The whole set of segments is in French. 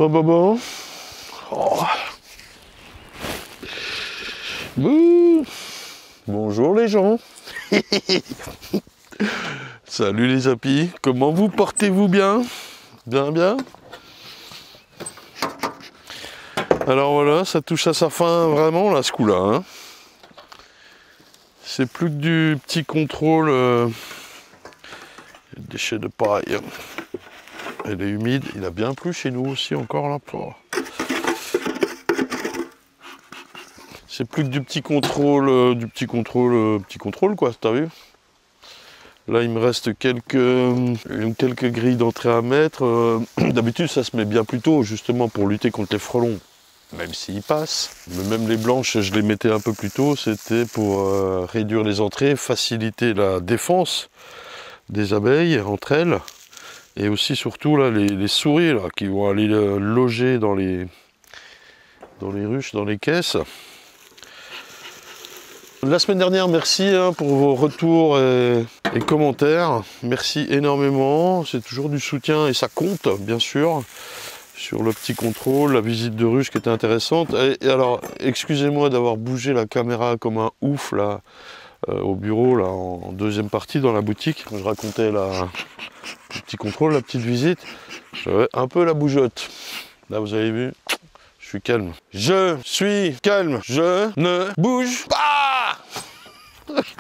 Bon. Oh. Bouh. Bonjour les gens. Salut les apis. Comment vous portez-vous bien? Bien. Alors voilà, ça touche à sa fin vraiment là ce coup-là. Hein. C'est plus que du petit contrôle déchets de paille. Elle est humide, il a bien plu chez nous aussi encore là. C'est plus que du petit contrôle, petit contrôle quoi, t'as vu? Là il me reste quelques grilles d'entrée à mettre. D'habitude ça se met bien plus tôt justement pour lutter contre les frelons. Même s'ils passent, mais même les blanches, je les mettais un peu plus tôt, c'était pour réduire les entrées, faciliter la défense des abeilles entre elles, et aussi surtout là les souris là, qui vont aller loger dans les ruches, dans les caisses. La semaine dernière, merci hein, pour vos retours et commentaires, merci énormément, c'est toujours du soutien et ça compte bien sûr. Sur le petit contrôle, la visite de ruche qui était intéressante. Et alors, excusez-moi d'avoir bougé la caméra comme un ouf là au bureau, là en deuxième partie dans la boutique. Quand je racontais le petit contrôle, la petite visite, j'avais un peu la bougeotte. Là, vous avez vu, je suis calme. Je suis calme, je ne bouge pas.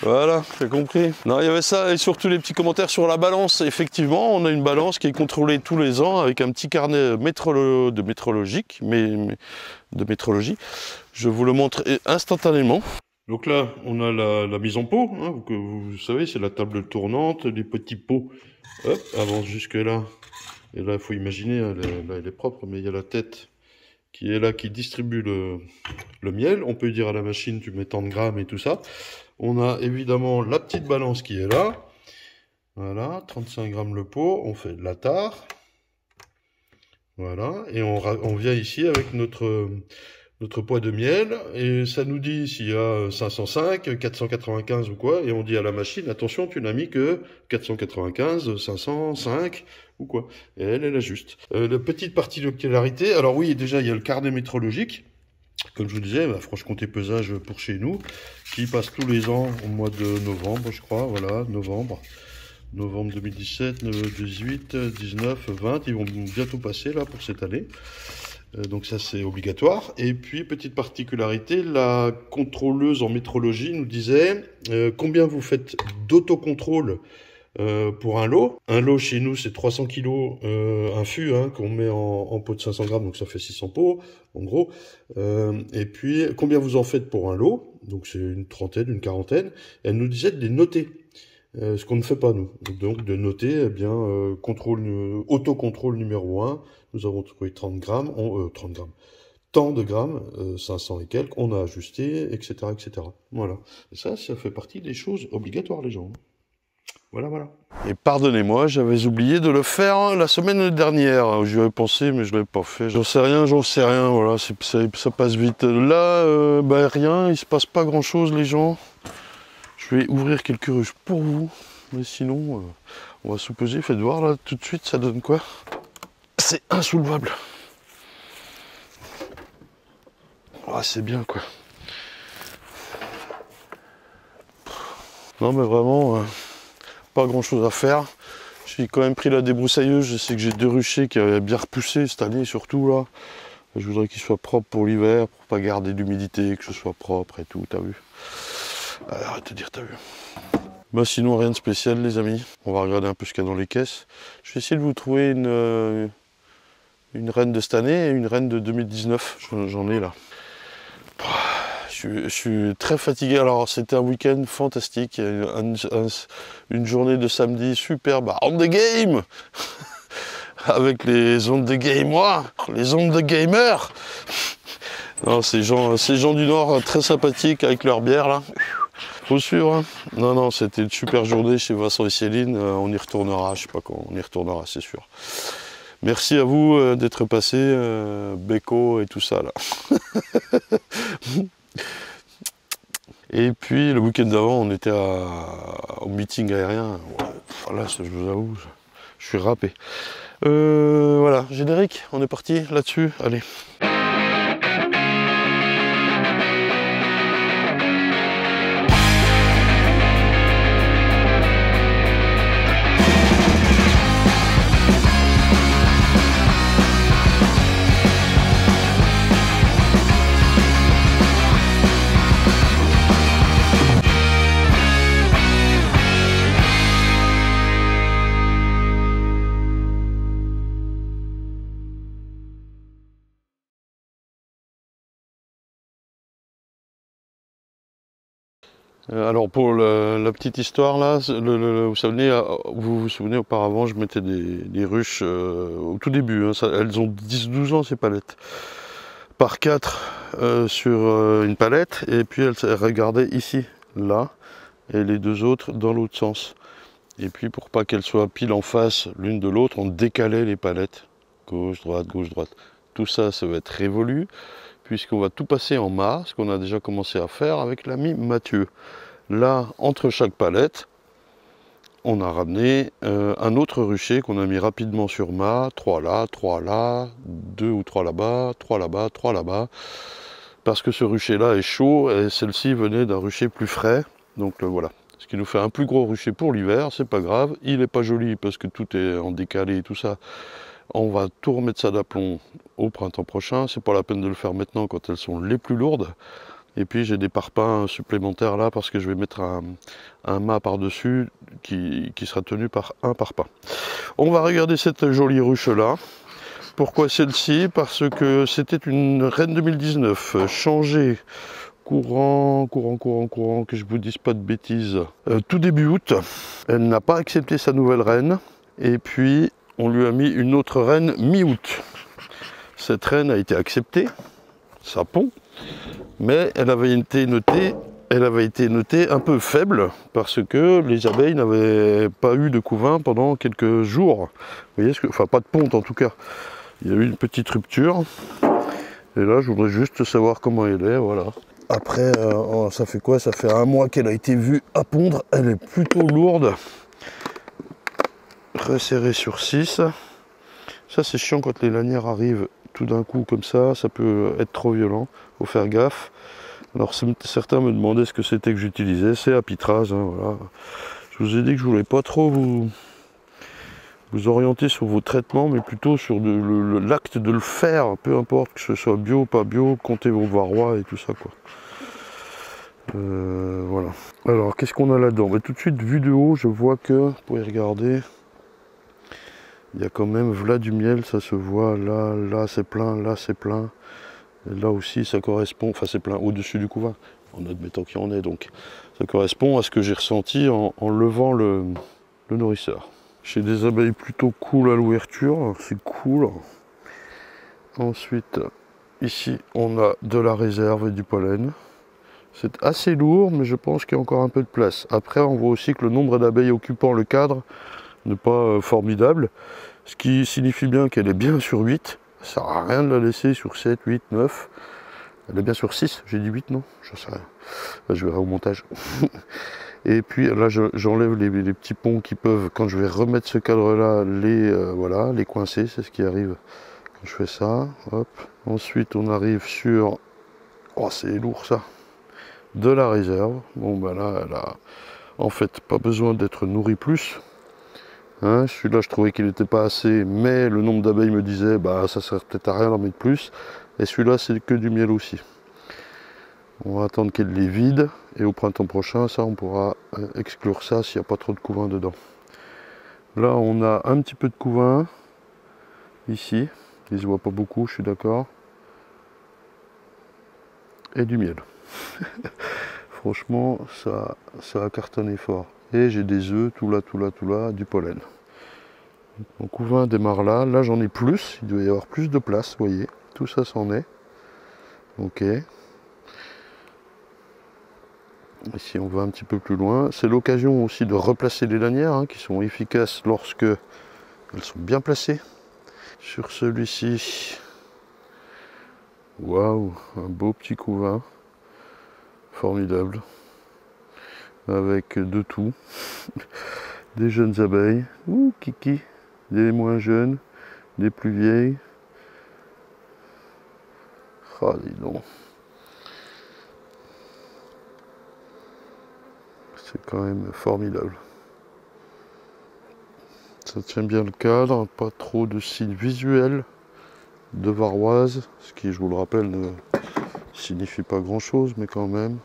Voilà, j'ai compris. Non, il y avait ça et surtout les petits commentaires sur la balance. Effectivement, on a une balance qui est contrôlée tous les ans avec un petit carnet de métrologie. Je vous le montre instantanément. Donc là, on a la mise en pot. Hein, vous savez, c'est la table tournante, les petits pots. Hop, avance jusque là. Et là, il faut imaginer, là, elle est propre, mais il y a la tête qui est là, qui distribue le miel. On peut dire à la machine, tu mets tant de grammes et tout ça. On a évidemment la petite balance qui est là. Voilà, 35 grammes le pot. On fait de la tare. Voilà, et on vient ici avec notre poids de miel. Et ça nous dit s'il y a 505, 495 ou quoi. Et on dit à la machine, attention, tu n'as mis que 495, 505 ou quoi. Et elle ajuste. La petite particularité, alors oui, déjà il y a le carnet métrologique. Comme je vous disais, Franche-Comté pesage pour chez nous, qui passe tous les ans au mois de novembre, je crois, voilà, novembre 2017, 18, 19, 20, ils vont bientôt passer là pour cette année. Donc ça c'est obligatoire. Et puis petite particularité, la contrôleuse en métrologie nous disait combien vous faites d'autocontrôle pour un lot. Un lot chez nous c'est 300 kg, un fût hein, qu'on met en pot de 500 grammes, donc ça fait 600 pots en gros. Et puis combien vous en faites pour un lot, donc c'est une trentaine, une quarantaine. Elle nous disait de les noter, ce qu'on ne fait pas nous. Donc de noter, eh bien, autocontrôle numéro 1, nous avons trouvé 30 grammes, tant de grammes, 500 et quelques, on a ajusté, etc. Voilà. Et ça fait partie des choses obligatoires les gens. Voilà. Et pardonnez-moi, j'avais oublié de le faire la semaine dernière. J'y avais pensé, mais je ne l'avais pas fait. J'en sais rien, voilà, ça passe vite. Là, rien, il ne se passe pas grand-chose, les gens. Je vais ouvrir quelques ruches pour vous. Mais sinon, on va sous-peser. Faites voir, là, tout de suite, ça donne quoi? C'est insoulevable. Ah, c'est bien, quoi. Non, mais vraiment... pas grand chose à faire. J'ai quand même pris la débroussailleuse. Je sais que j'ai 2 ruchers qui avaient bien repoussé cette année surtout là. Je voudrais qu'ils soient propres pour l'hiver, pour pas garder d'humidité, que ce soit propre et tout, t'as vu? Arrête de dire t'as vu. Bah sinon rien de spécial les amis. On va regarder un peu ce qu'il y a dans les caisses. Je vais essayer de vous trouver une reine de cette année et une reine de 2019. J'en ai là. Je suis très fatigué, alors c'était un week-end fantastique, une journée de samedi superbe, on the game avec les ondes de gamer, les ondes de gamer. Non, ces gens du Nord très sympathiques avec leur bière là, faut suivre. Hein. Non, c'était une super journée chez Vincent et Céline, on y retournera, je sais pas quand, on y retournera, c'est sûr. Merci à vous d'être passés, Beko et tout ça là. Et puis le week-end d'avant, on était au meeting aérien. Là, je vous avoue, je suis râpé. Voilà, générique, on est parti là-dessus, allez. Alors pour la petite histoire là, vous vous souvenez auparavant je mettais des ruches au tout début, hein, elles ont 10-12 ans ces palettes, par 4 sur une palette, et puis elles regardaient ici, là, et les deux autres dans l'autre sens. Et puis pour pas qu'elles soient pile en face l'une de l'autre, on décalait les palettes, gauche, droite, gauche, droite. Tout ça, ça va être révolu, puisqu'on va tout passer en mât, ce qu'on a déjà commencé à faire avec l'ami Mathieu. Là, entre chaque palette, on a ramené un autre rucher qu'on a mis rapidement sur mât, 3 là, 2 ou 3 là-bas, 3 là-bas, 3 là-bas, parce que ce rucher-là est chaud et celle-ci venait d'un rucher plus frais, donc voilà. Ce qui nous fait un plus gros rucher pour l'hiver, c'est pas grave, il n'est pas joli parce que tout est en décalé et tout ça. On va tout remettre ça d'aplomb au printemps prochain, c'est pas la peine de le faire maintenant quand elles sont les plus lourdes. Et puis j'ai des parpaings supplémentaires là parce que je vais mettre un mât par-dessus qui sera tenu par un parpaing. On va regarder cette jolie ruche là. Pourquoi celle-ci? Parce que c'était une reine 2019, changée courant, que je vous dise pas de bêtises, tout début août. Elle n'a pas accepté sa nouvelle reine, et puis on lui a mis une autre reine mi-août. Cette reine a été acceptée, ça pond, mais elle avait été notée un peu faible parce que les abeilles n'avaient pas eu de couvain pendant quelques jours. Vous voyez, enfin pas de ponte en tout cas. Il y a eu une petite rupture. Et là, je voudrais juste savoir comment elle est, voilà. Après, ça fait quoi? Ça fait un mois qu'elle a été vue à pondre. Elle est plutôt lourde. Resserrée sur 6. Ça, c'est chiant quand les lanières arrivent tout d'un coup comme ça peut être trop violent. Faut faire gaffe. Alors, certains me demandaient ce que c'était que j'utilisais. C'est Apitraz, hein, voilà. Je vous ai dit que je voulais pas trop vous orienter sur vos traitements, mais plutôt sur l'acte de le faire, peu importe que ce soit bio, pas bio, comptez vos varrois et tout ça, quoi. Voilà. Alors, qu'est-ce qu'on a là-dedans? Bah, tout de suite, vu de haut, je vois que, vous pouvez regarder, il y a quand même, voilà du miel, ça se voit, là c'est plein, là c'est plein. Et là aussi, ça correspond, enfin c'est plein au-dessus du couvain, en admettant qu'il y en ait, donc. Ça correspond à ce que j'ai ressenti en levant le nourrisseur. J'ai des abeilles plutôt cool à l'ouverture, c'est cool. Ensuite, ici, on a de la réserve et du pollen. C'est assez lourd, mais je pense qu'il y a encore un peu de place. Après, on voit aussi que le nombre d'abeilles occupant le cadre n'est pas formidable, ce qui signifie bien qu'elle est bien sur 8. Ça sert à rien de la laisser sur 7, 8, 9. Elle est bien sur 6, j'ai dit 8, non? Je sais rien. Là, je verrai au montage. Et puis là, j'enlève les petits ponts qui peuvent, quand je vais remettre ce cadre-là, voilà, les coincer, c'est ce qui arrive quand je fais ça. Hop. Ensuite, on arrive sur, oh, c'est lourd ça, de la réserve. Bon, ben là, elle a en fait pas besoin d'être nourrie plus. Hein, celui-là, je trouvais qu'il n'était pas assez, mais le nombre d'abeilles me disait, bah, ça sert peut-être à rien d'en mettre plus. Et celui-là, c'est que du miel aussi. On va attendre qu'elle les vide et au printemps prochain, ça, on pourra exclure ça s'il n'y a pas trop de couvain dedans. Là, on a un petit peu de couvain ici. Il ne se voit pas beaucoup, je suis d'accord. Et du miel. Franchement, ça a cartonné fort. Et j'ai des œufs, tout là, du pollen. Mon couvain démarre là. Là, j'en ai plus. Il doit y avoir plus de place, vous voyez. Tout ça, c'en est. Ok. Ici, on va un petit peu plus loin. C'est l'occasion aussi de replacer les lanières, hein, qui sont efficaces lorsque elles sont bien placées. Sur celui-ci, waouh, un beau petit couvain. Formidable. Avec de tout. Des jeunes abeilles. Ouh, kiki. Des moins jeunes. Les plus vieilles. Ah, dis donc. C'est quand même formidable. Ça tient bien le cadre, pas trop de signes visuels de varoise, ce qui, je vous le rappelle, ne signifie pas grand chose, mais quand même,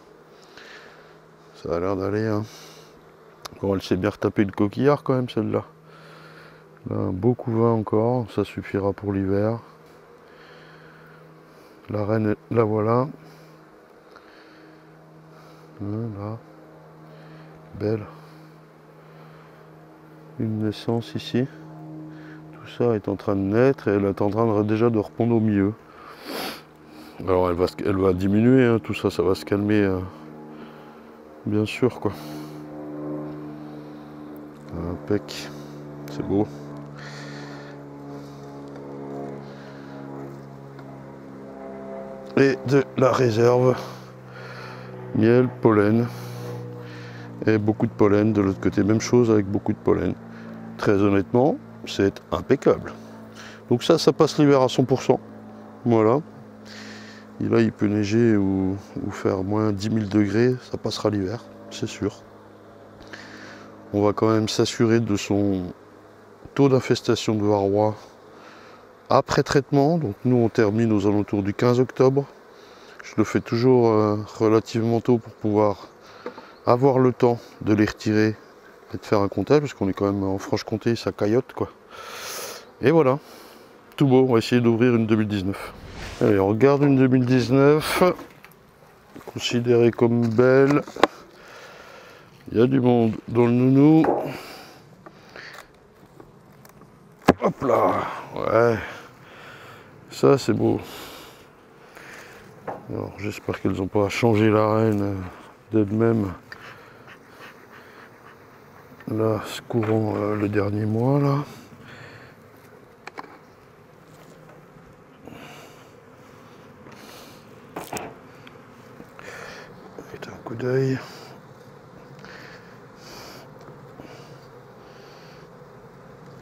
ça a l'air d'aller. Hein. Bon, elle s'est bien retapée le coquillard quand même, celle-là. Là, un beau couvain encore, ça suffira pour l'hiver. La reine, la voilà. Là, belle. Une naissance ici. Tout ça est en train de naître et elle est en train déjà de repondre au milieu. Alors elle va diminuer, hein, tout ça, ça va se calmer, bien sûr quoi. Impec, c'est beau. Et de la réserve, miel, pollen, et beaucoup de pollen de l'autre côté, même chose avec beaucoup de pollen. Très honnêtement, c'est impeccable. Donc ça passe l'hiver à 100%, voilà. Et là, il peut neiger ou faire moins 10 000 degrés, ça passera l'hiver, c'est sûr. On va quand même s'assurer de son taux d'infestation de varroa après traitement. Donc nous, on termine aux alentours du 15 octobre. Je le fais toujours relativement tôt pour pouvoir avoir le temps de les retirer et de faire un comptage, parce qu'on est quand même en Franche-Comté, ça caillote quoi. Et voilà, tout beau, on va essayer d'ouvrir une 2019. Allez, on regarde une 2019, considérée comme belle. Il y a du monde dans le nounou. Hop là, ouais, ça c'est beau. Alors j'espère qu'elles n'ont pas changé la reine d'elles-mêmes. Là, ce courant le dernier mois là. Mettez un coup d'œil.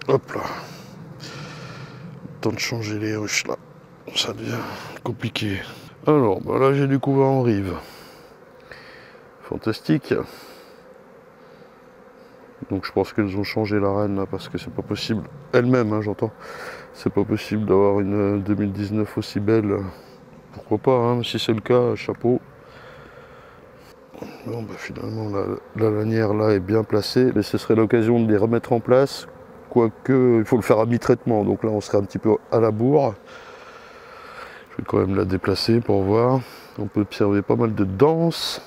Hop là. Temps de changer les ruches là. Ça devient compliqué. Alors, bah là j'ai du couvain en rive. Fantastique. Donc je pense qu'elles ont changé la reine là parce que c'est pas possible. Elles-mêmes, hein, j'entends. C'est pas possible d'avoir une 2019 aussi belle. Pourquoi pas, hein, si c'est le cas, chapeau. Bon bah finalement la lanière là est bien placée. Mais ce serait l'occasion de les remettre en place. Quoique il faut le faire à mi-traitement. Donc là on serait un petit peu à la bourre. Je vais quand même la déplacer pour voir. On peut observer pas mal de danses.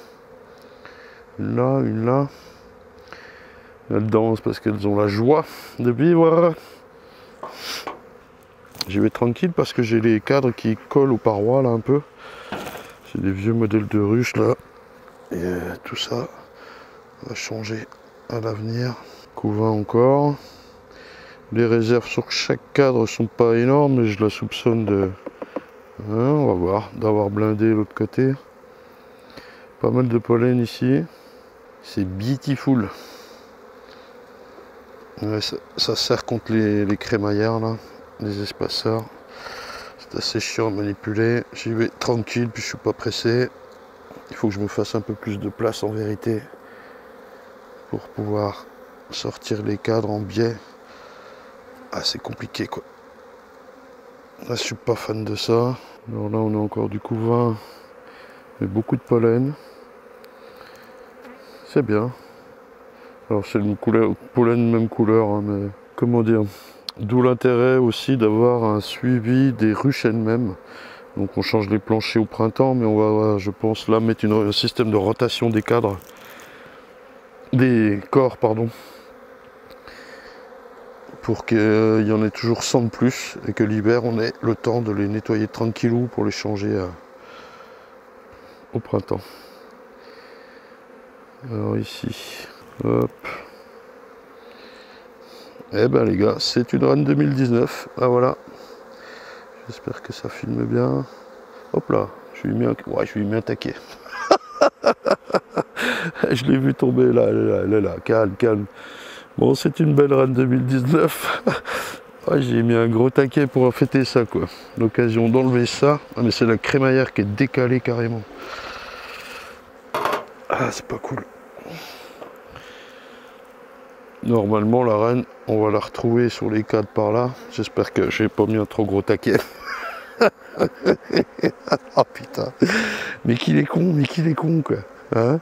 Là, une là. Elles dansent parce qu'elles ont la joie de vivre. J'y vais tranquille parce que j'ai les cadres qui collent aux parois là un peu. C'est des vieux modèles de ruches là. Et tout ça va changer à l'avenir. Couvain encore. Les réserves sur chaque cadre sont pas énormes, mais je la soupçonne de... on va voir, d'avoir blindé l'autre côté. Pas mal de pollen ici. C'est beautiful. Ouais, ça sert contre les crémaillères là, les espaceurs. C'est assez chiant à manipuler. J'y vais tranquille, puis je suis pas pressé. Il faut que je me fasse un peu plus de place en vérité pour pouvoir sortir les cadres en biais. Ah, c'est compliqué quoi. Là, je suis pas fan de ça. Alors là, on a encore du couvain, mais beaucoup de pollen. C'est bien. Alors c'est une couleur, pollen même couleur, hein, mais comment dire. D'où l'intérêt aussi d'avoir un suivi des ruches elles-mêmes. Donc on change les planchers au printemps, mais on va, je pense, là mettre un système de rotation des cadres, des corps, pardon, pour qu'il y en ait toujours 100 de plus et que l'hiver on ait le temps de les nettoyer tranquillou pour les changer au printemps. Alors ici, hop. Eh ben les gars, c'est une reine 2019. Ah voilà. J'espère que ça filme bien. Hop là, je lui ai mis un taquet. Je l'ai vu tomber là, elle est là, calme, calme. Bon, c'est une belle reine 2019. Ah, j'ai mis un gros taquet pour fêter ça, quoi. L'occasion d'enlever ça. Ah, mais c'est la crémaillère qui est décalée carrément. Ah, c'est pas cool. Normalement, la reine, on va la retrouver sur les cadres par là. J'espère que j'ai pas mis un trop gros taquet. Oh putain. Mais qu'il est con, quoi. Hein?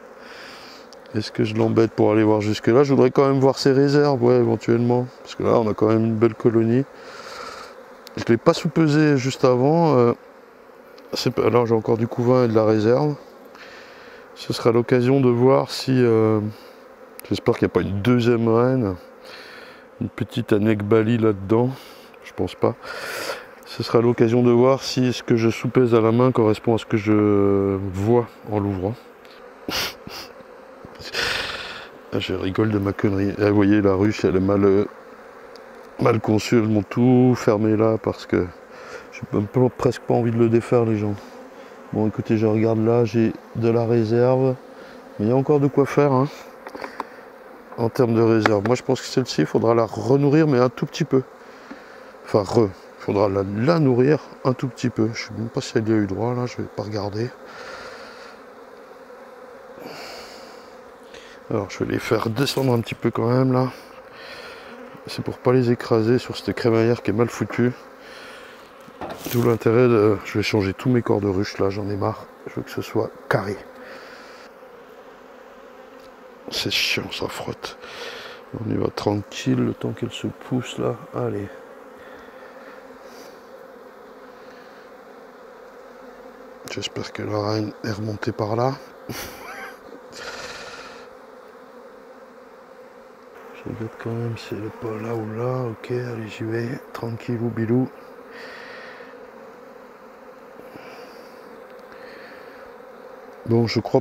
Est-ce que je l'embête pour aller voir jusque là? Je voudrais quand même voir ses réserves, ouais, éventuellement. Parce que là, on a quand même une belle colonie. Je ne l'ai pas sous-pesé juste avant. Alors, j'ai encore du couvain et de la réserve. Ce sera l'occasion de voir si... j'espère qu'il n'y a pas une deuxième reine. Une petite Anek Bali là-dedans. Je pense pas. Ce sera l'occasion de voir si ce que je soupèse à la main correspond à ce que je vois en l'ouvrant. Je rigole de ma connerie. Ah, vous voyez, la ruche, elle est mal conçue. Elles m'ont tout fermé là parce que j'ai même presque pas envie de le défaire, les gens. Bon, écoutez, je regarde là, j'ai de la réserve. Mais il y a encore de quoi faire, hein, en termes de réserve. Moi, je pense que celle-ci, il faudra la renourrir, mais un tout petit peu. Enfin, il faudra la nourrir un tout petit peu. Je ne sais même pas si elle y a eu droit, là, je vais pas regarder. Alors, je vais les faire descendre un petit peu quand même, là. C'est pour pas les écraser sur cette crémaillère qui est mal foutue. D'où l'intérêt de... Je vais changer tous mes corps de ruche, là, j'en ai marre. Je veux que ce soit carré. C'est chiant, ça frotte. On y va tranquille, le temps qu'elle se pousse, là. Allez. J'espère que la reine est remontée par là. Je regarde quand même si elle n'est pas là ou là. Ok, allez, j'y vais. Tranquillou bilou. Bon, je crois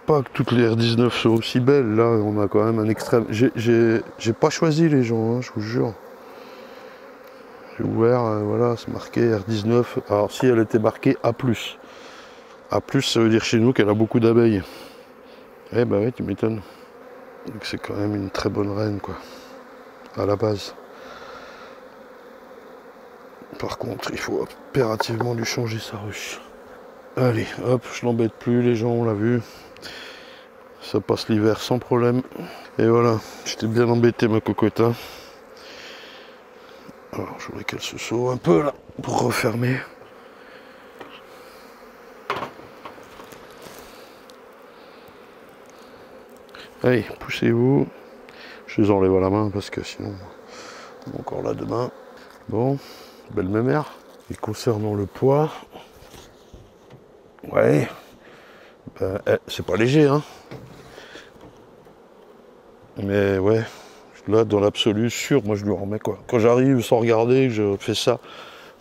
pas que toutes les R19 soient aussi belles. Là, on a quand même un extrême. J'ai pas choisi les gens, hein, je vous jure. J'ai ouvert, voilà, c'est marqué R19. Alors, si elle était marquée A+. A+, ça veut dire chez nous qu'elle a beaucoup d'abeilles. Eh ben ouais, tu m'étonnes. Donc c'est quand même une très bonne reine, quoi. À la base. Par contre, il faut impérativement lui changer sa ruche. Allez, hop, je l'embête plus, les gens, on l'a vu. Ça passe l'hiver sans problème. Et voilà, j'étais bien embêté, ma cocotte. Alors, je voudrais qu'elle se sauve un peu, là, pour refermer. Allez, poussez-vous. Je les enlève à la main, parce que sinon, on est encore là demain. Bon, belle mémère. Et concernant le poids... Ouais, ben, c'est pas léger, hein. Mais ouais, là, dans l'absolu, sûr, moi je lui remets, quoi. Quand j'arrive sans regarder, je fais ça,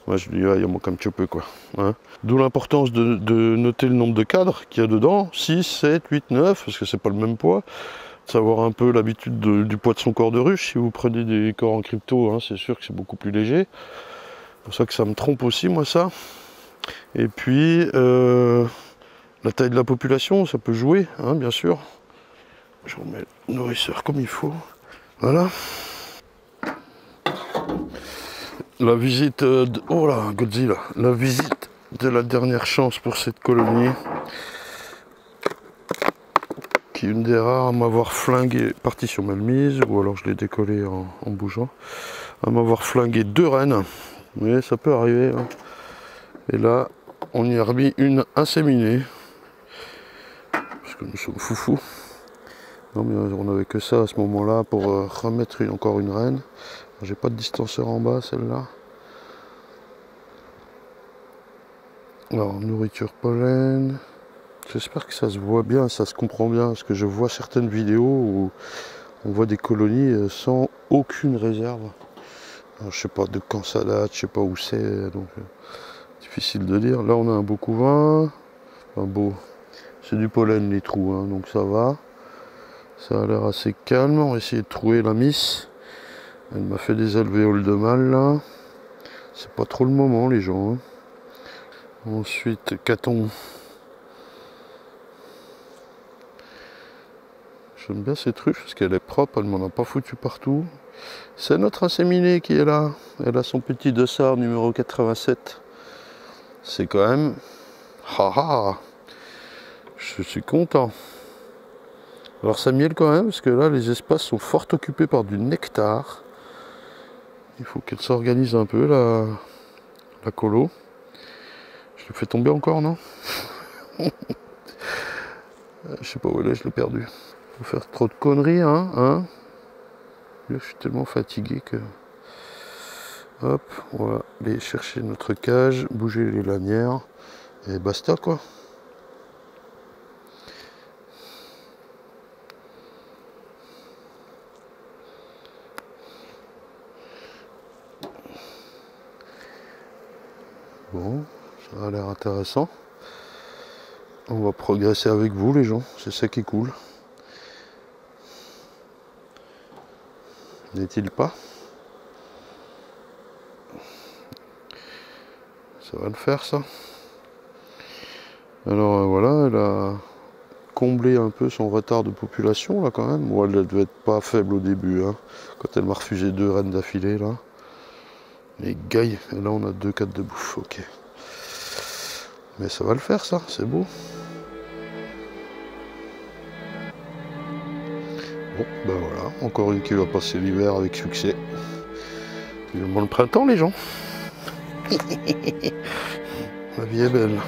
moi je lui dis, ah, il manque un petit peu, quoi. Hein. D'où l'importance de noter le nombre de cadres qu'il y a dedans, 6, 7, 8, 9, parce que c'est pas le même poids. De savoir un peu l'habitude du poids de son corps de ruche. Si vous prenez des corps en crypto, hein, c'est sûr que c'est beaucoup plus léger. C'est pour ça que ça me trompe aussi, moi, ça. Et puis, la taille de la population, ça peut jouer, hein, bien sûr. Je remets le nourrisseur comme il faut. Voilà. La visite oh là, Godzilla. La visite de la dernière chance pour cette colonie. Qui est une des rares à m'avoir flingué, partition mal mise, ou alors je l'ai décollé en bougeant. À m'avoir flingué 2 reines. Mais ça peut arriver. Hein. Et là, on y a remis une inséminée. Parce que nous sommes foufous. Non mais on n'avait que ça à ce moment-là pour remettre encore une reine. J'ai pas de distanceur en bas, celle-là. Alors, nourriture pollen. J'espère que ça se voit bien, ça se comprend bien. Parce que je vois certaines vidéos où on voit des colonies sans aucune réserve. Alors, je sais pas de quand ça date, je sais pas où c'est. Donc, difficile de dire. Là, on a un beau couvain. Un beau. C'est du pollen, les trous, hein, donc ça va. Ça a l'air assez calme. On va essayer de trouver la miss. Elle m'a fait des alvéoles de mâle là. C'est pas trop le moment, les gens. Hein. Ensuite, caton. J'aime bien cette ruche parce qu'elle est propre, elle m'en a pas foutu partout. C'est notre inséminée qui est là. Elle a son petit dossard numéro 87. C'est quand même... Haha, je suis content. Alors ça miel quand même, parce que là les espaces sont fort occupés par du nectar. Il faut qu'elle s'organise un peu, la colo. Je le fais tomber encore, non? Je sais pas où elle est, je l'ai perdu. Faut faire trop de conneries, hein. Je suis tellement fatigué que... Hop, on va aller chercher notre cage, bouger les lanières, et basta quoi. Bon, ça a l'air intéressant. On va progresser avec vous les gens, c'est ça qui est cool. N'est-il pas? Ça va le faire ça. Alors voilà, elle a comblé un peu son retard de population là quand même. Bon, elle devait être pas faible au début, hein, quand elle m'a refusé 2 rennes d'affilée là. Mais gaille, et là on a 2 4 de bouffe, ok. Mais ça va le faire ça, c'est beau. Bon, ben voilà, encore une qui va passer l'hiver avec succès. Vivement le printemps les gens. La vie est belle.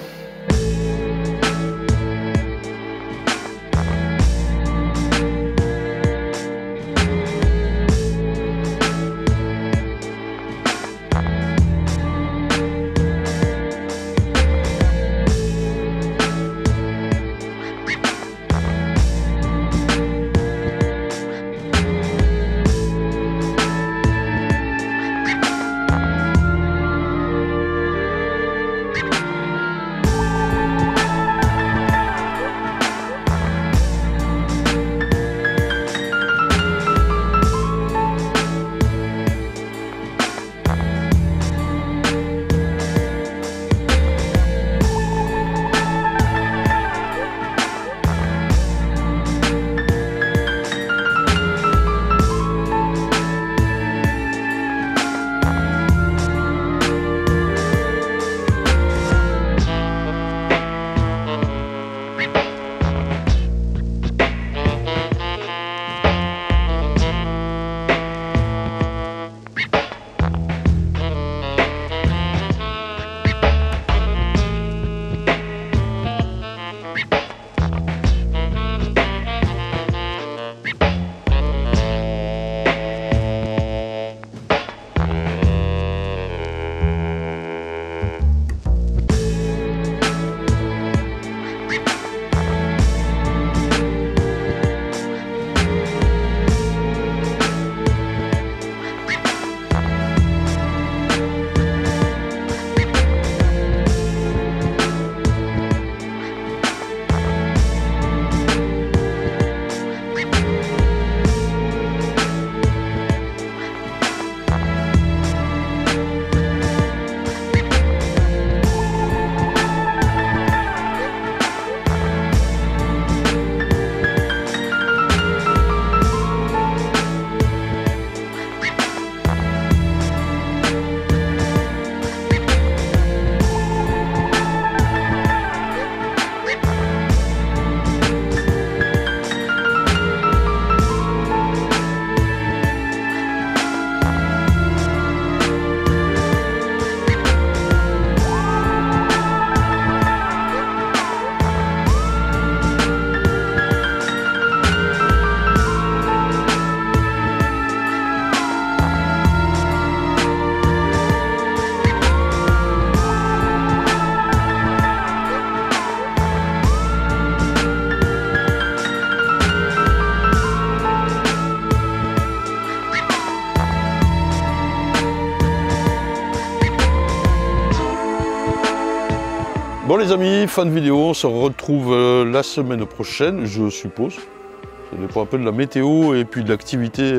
Bon les amis, fin de vidéo, on se retrouve la semaine prochaine, je suppose. Ça dépend un peu de la météo et puis de l'activité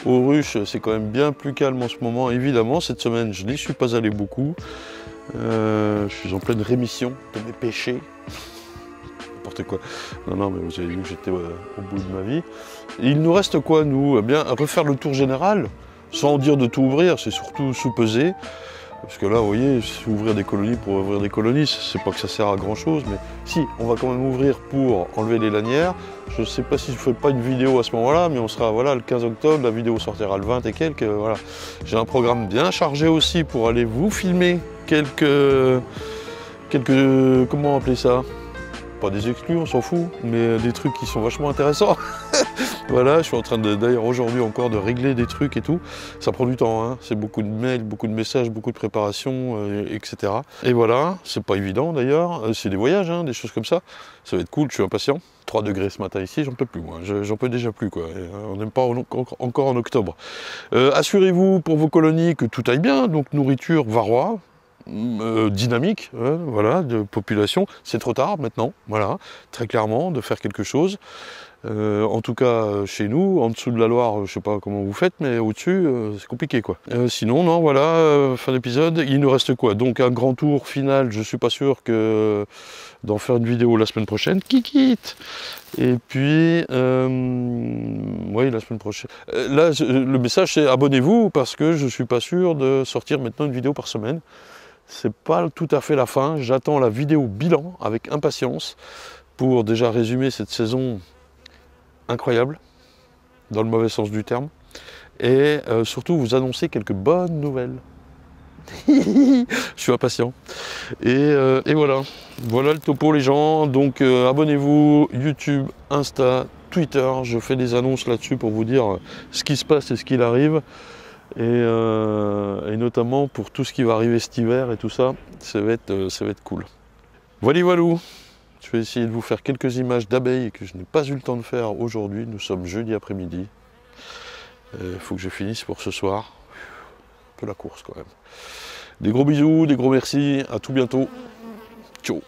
aux ruches. C'est quand même bien plus calme en ce moment, évidemment. Cette semaine, je n'y suis pas allé beaucoup. Je suis en pleine rémission de mes péchés. n'importe quoi. Non, non, mais vous avez vu que j'étais au bout de ma vie. Et il nous reste quoi, nous? Eh bien, refaire le tour général, sans dire de tout ouvrir, c'est surtout sous-peser. Parce que là, vous voyez, ouvrir des colonies pour ouvrir des colonies, c'est pas que ça sert à grand chose, mais si, on va quand même ouvrir pour enlever les lanières. Je sais pas si je ferai pas une vidéo à ce moment-là, mais on sera, voilà, le 15 octobre, la vidéo sortira le 20 et quelques, voilà. J'ai un programme bien chargé aussi pour aller vous filmer quelques, comment appeler ça? Pas des exclus, on s'en fout, mais des trucs qui sont vachement intéressants. Voilà, je suis en train d'ailleurs aujourd'hui encore de régler des trucs et tout. Ça prend du temps, hein. C'est beaucoup de mails, beaucoup de messages, beaucoup de préparation, etc. Et voilà, c'est pas évident d'ailleurs. C'est des voyages, hein, des choses comme ça. Ça va être cool, je suis impatient. 3 degrés ce matin ici, j'en peux plus, moi. J'en peux déjà plus, quoi. On n'aime pas encore en octobre. Assurez-vous pour vos colonies que tout aille bien, donc nourriture, varroa. Dynamique, hein, voilà, de population. C'est trop tard maintenant, voilà, très clairement, de faire quelque chose. En tout cas, chez nous, en dessous de la Loire, je sais pas comment vous faites, mais au-dessus, c'est compliqué, quoi. Sinon, non, voilà, fin d'épisode. Il nous reste quoi? Donc un grand tour final, je suis pas sûr que d'en faire une vidéo la semaine prochaine. Kikit. Et puis, oui, la semaine prochaine. Là, le message, c'est abonnez-vous, parce que je suis pas sûr de sortir maintenant une vidéo par semaine. C'est pas tout à fait la fin, j'attends la vidéo bilan avec impatience pour déjà résumer cette saison incroyable, dans le mauvais sens du terme, et surtout vous annoncer quelques bonnes nouvelles. Je suis impatient. Et voilà, voilà le topo les gens, donc abonnez-vous, YouTube, Insta, Twitter, je fais des annonces là-dessus pour vous dire ce qui se passe et ce qu'il arrive. Et notamment pour tout ce qui va arriver cet hiver et tout ça, ça va être cool. Voilà, voilou. Je vais essayer de vous faire quelques images d'abeilles que je n'ai pas eu le temps de faire aujourd'hui. Nous sommes jeudi après-midi. Il faut que je finisse pour ce soir. Un peu la course quand même. Des gros bisous, des gros merci. À tout bientôt. Ciao.